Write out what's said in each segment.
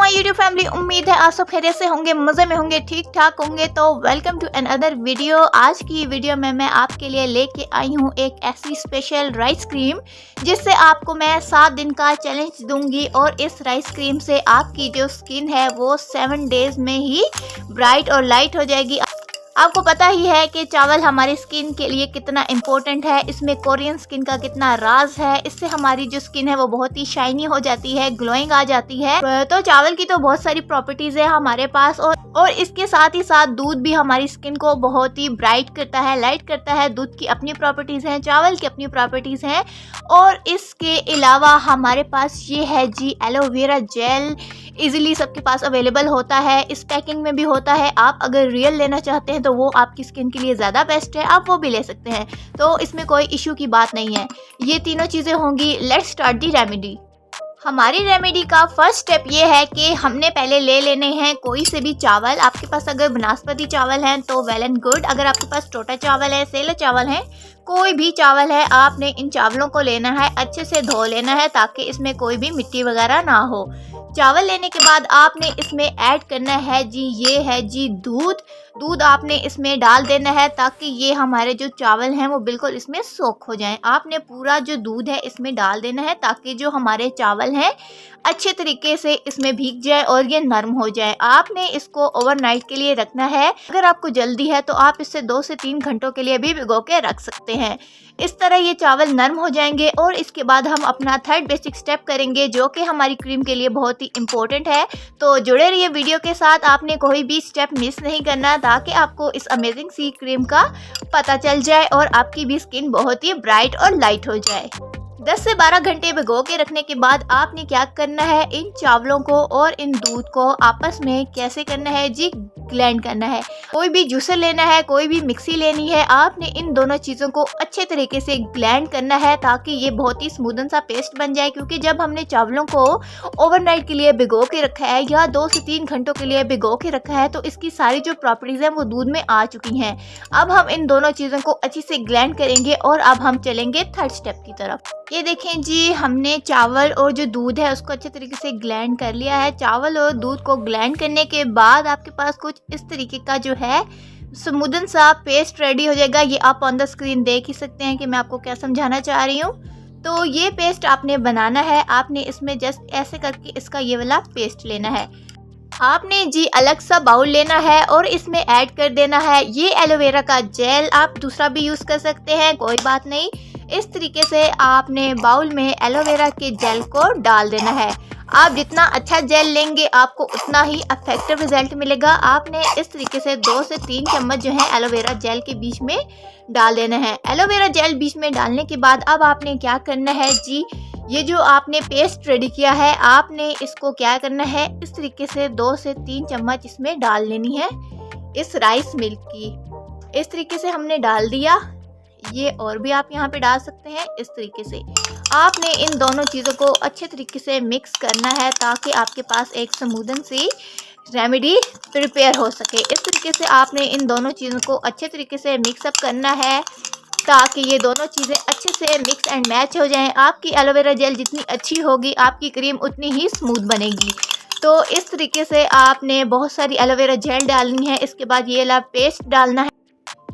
My YouTube family, उम्मीद है आप सब खैरियत से होंगे, मज़े में होंगे, ठीक ठाक होंगे। तो वेलकम टू अनदर वीडियो। आज की वीडियो में मैं आपके लिए लेके आई हूँ एक ऐसी स्पेशल राइस क्रीम जिससे आपको मैं 7 दिन का चैलेंज दूंगी और इस राइस क्रीम से आपकी जो स्किन है वो 7 डेज में ही ब्राइट और लाइट हो जाएगी। आपको पता ही है कि चावल हमारी स्किन के लिए कितना इम्पोर्टेंट है, इसमें कोरियन स्किन का कितना राज है। इससे हमारी जो स्किन है वो बहुत ही शाइनी हो जाती है, ग्लोइंग आ जाती है। तो चावल की तो बहुत सारी प्रॉपर्टीज है हमारे पास और इसके साथ ही साथ दूध भी हमारी स्किन को बहुत ही ब्राइट करता है, लाइट करता है। दूध की अपनी प्रॉपर्टीज हैं, चावल की अपनी प्रॉपर्टीज हैं और इसके अलावा हमारे पास ये है जी एलोवेरा जेल। इजीली सबके पास अवेलेबल होता है, इस पैकिंग में भी होता है। आप अगर रियल लेना चाहते हैं तो वो आपकी स्किन के लिए ज़्यादा बेस्ट है, आप वो भी ले सकते हैं। तो इसमें कोई इशू की बात नहीं है। ये तीनों चीज़ें होंगी। Let's start the remedy. हमारी रेमेडी का फर्स्ट स्टेप ये है कि हमने पहले ले लेने हैं कोई से भी चावल। आपके पास अगर बनास्पति चावल हैं तो वेल एंड गुड। अगर आपके पास टोटा चावल है, सेला चावल है, कोई भी चावल है, आपने इन चावलों को लेना है, अच्छे से धो लेना है ताकि इसमें कोई भी मिट्टी वगैरह ना हो। चावल लेने के बाद आपने इसमें ऐड करना है जी, ये है जी दूध। दूध आपने इसमें डाल देना है ताकि ये हमारे जो चावल हैं वो बिल्कुल इसमें सोख हो जाएं। आपने पूरा जो दूध है इसमें डाल देना है ताकि जो हमारे चावल हैं अच्छे तरीके से इसमें भीग जाए और ये नरम हो जाए। आपने इसको ओवरनाइट के लिए रखना है। अगर आपको जल्दी है तो आप इसे 2 से 3 घंटों के लिए भी भिगो के रख सकते हैं। इस तरह ये चावल नरम हो जाएंगे और इसके बाद हम अपना थर्ड बेसिक स्टेप करेंगे जो कि हमारी क्रीम के लिए बहुत ही इम्पोर्टेंट है। तो जुड़े रहिए वीडियो के साथ, आपने कोई भी स्टेप मिस नहीं करना ताकि आपको इस अमेजिंग सी क्रीम का पता चल जाए और आपकी भी स्किन बहुत ही ब्राइट और लाइट हो जाए। 10 से 12 घंटे भिगो के रखने के बाद आपने क्या करना है, इन चावलों को और इन दूध को आपस में कैसे करना है जी, ग्लैंड करना है। कोई भी जूसर लेना है, कोई भी मिक्सी लेनी है, आपने इन दोनों चीज़ों को अच्छे तरीके से ग्लैंड करना है ताकि ये बहुत ही स्मूदन सा पेस्ट बन जाए। क्योंकि जब हमने चावलों को ओवरनाइट के लिए भिगो के रखा है या 2 से 3 घंटों के लिए भिगो के रखा है तो इसकी सारी जो प्रॉपर्टीज़ हैं वो दूध में आ चुकी हैं। अब हम इन दोनों चीज़ों को अच्छे से ग्लैंड करेंगे और अब हम चलेंगे थर्ड स्टेप की तरफ। ये देखें जी, हमने चावल और जो दूध है उसको अच्छे तरीके से ग्लैंड कर लिया है। चावल और दूध को ग्लैंड करने के बाद आपके पास कुछ इस तरीके का जो है स्मूदन सा पेस्ट रेडी हो जाएगा। ये आप ऑन द स्क्रीन देख ही सकते हैं कि मैं आपको क्या समझाना चाह रही हूँ। तो ये पेस्ट आपने बनाना है। आपने इसमें जस्ट ऐसे करके इसका ये वाला पेस्ट लेना है। आपने जी अलग सा बाउल लेना है और इसमें ऐड कर देना है ये एलोवेरा का जेल। आप दूसरा भी यूज़ कर सकते हैं, कोई बात नहीं। इस तरीके से आपने बाउल में एलोवेरा के जेल को डाल देना है। आप जितना अच्छा जेल लेंगे आपको उतना ही इफेक्टिव रिजल्ट मिलेगा। आपने इस तरीके से 2 से 3 चम्मच जो है एलोवेरा जेल के बीच में डाल देना है। एलोवेरा जेल बीच में डालने के बाद अब आपने क्या करना है जी, ये जो आपने पेस्ट रेडी किया है आपने इसको क्या करना है, इस तरीके से 2 से 3 चम्मच इसमें डाल लेनी है इस राइस मिल्क की। इस तरीके से हमने डाल दिया। ये और भी आप यहाँ पे डाल सकते हैं। इस तरीके से आपने इन दोनों चीज़ों को अच्छे तरीके से मिक्स करना है ताकि आपके पास एक स्मूदन सी रेमेडी प्रिपेयर हो सके। इस तरीके से आपने इन दोनों चीज़ों को अच्छे तरीके से मिक्सअप करना है ताकि ये दोनों चीज़ें अच्छे से मिक्स एंड मैच हो जाएं। आपकी एलोवेरा जेल जितनी अच्छी होगी आपकी क्रीम उतनी ही स्मूथ बनेगी। तो इस तरीके से आपने बहुत सारी एलोवेरा जेल डालनी है। इसके बाद ये वाला पेस्ट डालना है।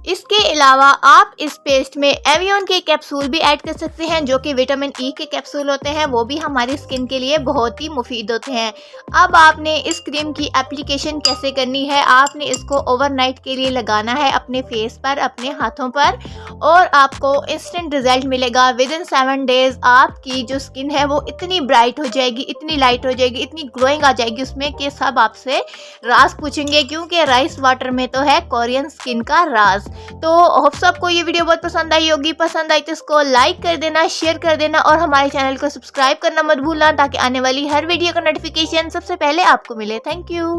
इसके अलावा आप इस पेस्ट में एवियन के कैप्सूल भी ऐड कर सकते हैं जो कि विटामिन ई के कैप्सूल होते हैं, वो भी हमारी स्किन के लिए बहुत ही मुफीद होते हैं। अब आपने इस क्रीम की एप्लीकेशन कैसे करनी है, आपने इसको ओवरनाइट के लिए लगाना है अपने फेस पर, अपने हाथों पर और आपको इंस्टेंट रिजल्ट मिलेगा। विद इन 7 डेज आपकी जो स्किन है वो इतनी ब्राइट हो जाएगी, इतनी लाइट हो जाएगी, इतनी ग्लोइंग आ जाएगी उसमें कि सब आपसे राज पूछेंगे। क्योंकि राइस वाटर में तो है कोरियन स्किन का राज। तो होप्स आपको ये वीडियो बहुत पसंद आई होगी। पसंद आई तो इसको लाइक कर देना, शेयर कर देना और हमारे चैनल को सब्सक्राइब करना मत भूलना ताकि आने वाली हर वीडियो का नोटिफिकेशन सबसे पहले आपको मिले। Thank you.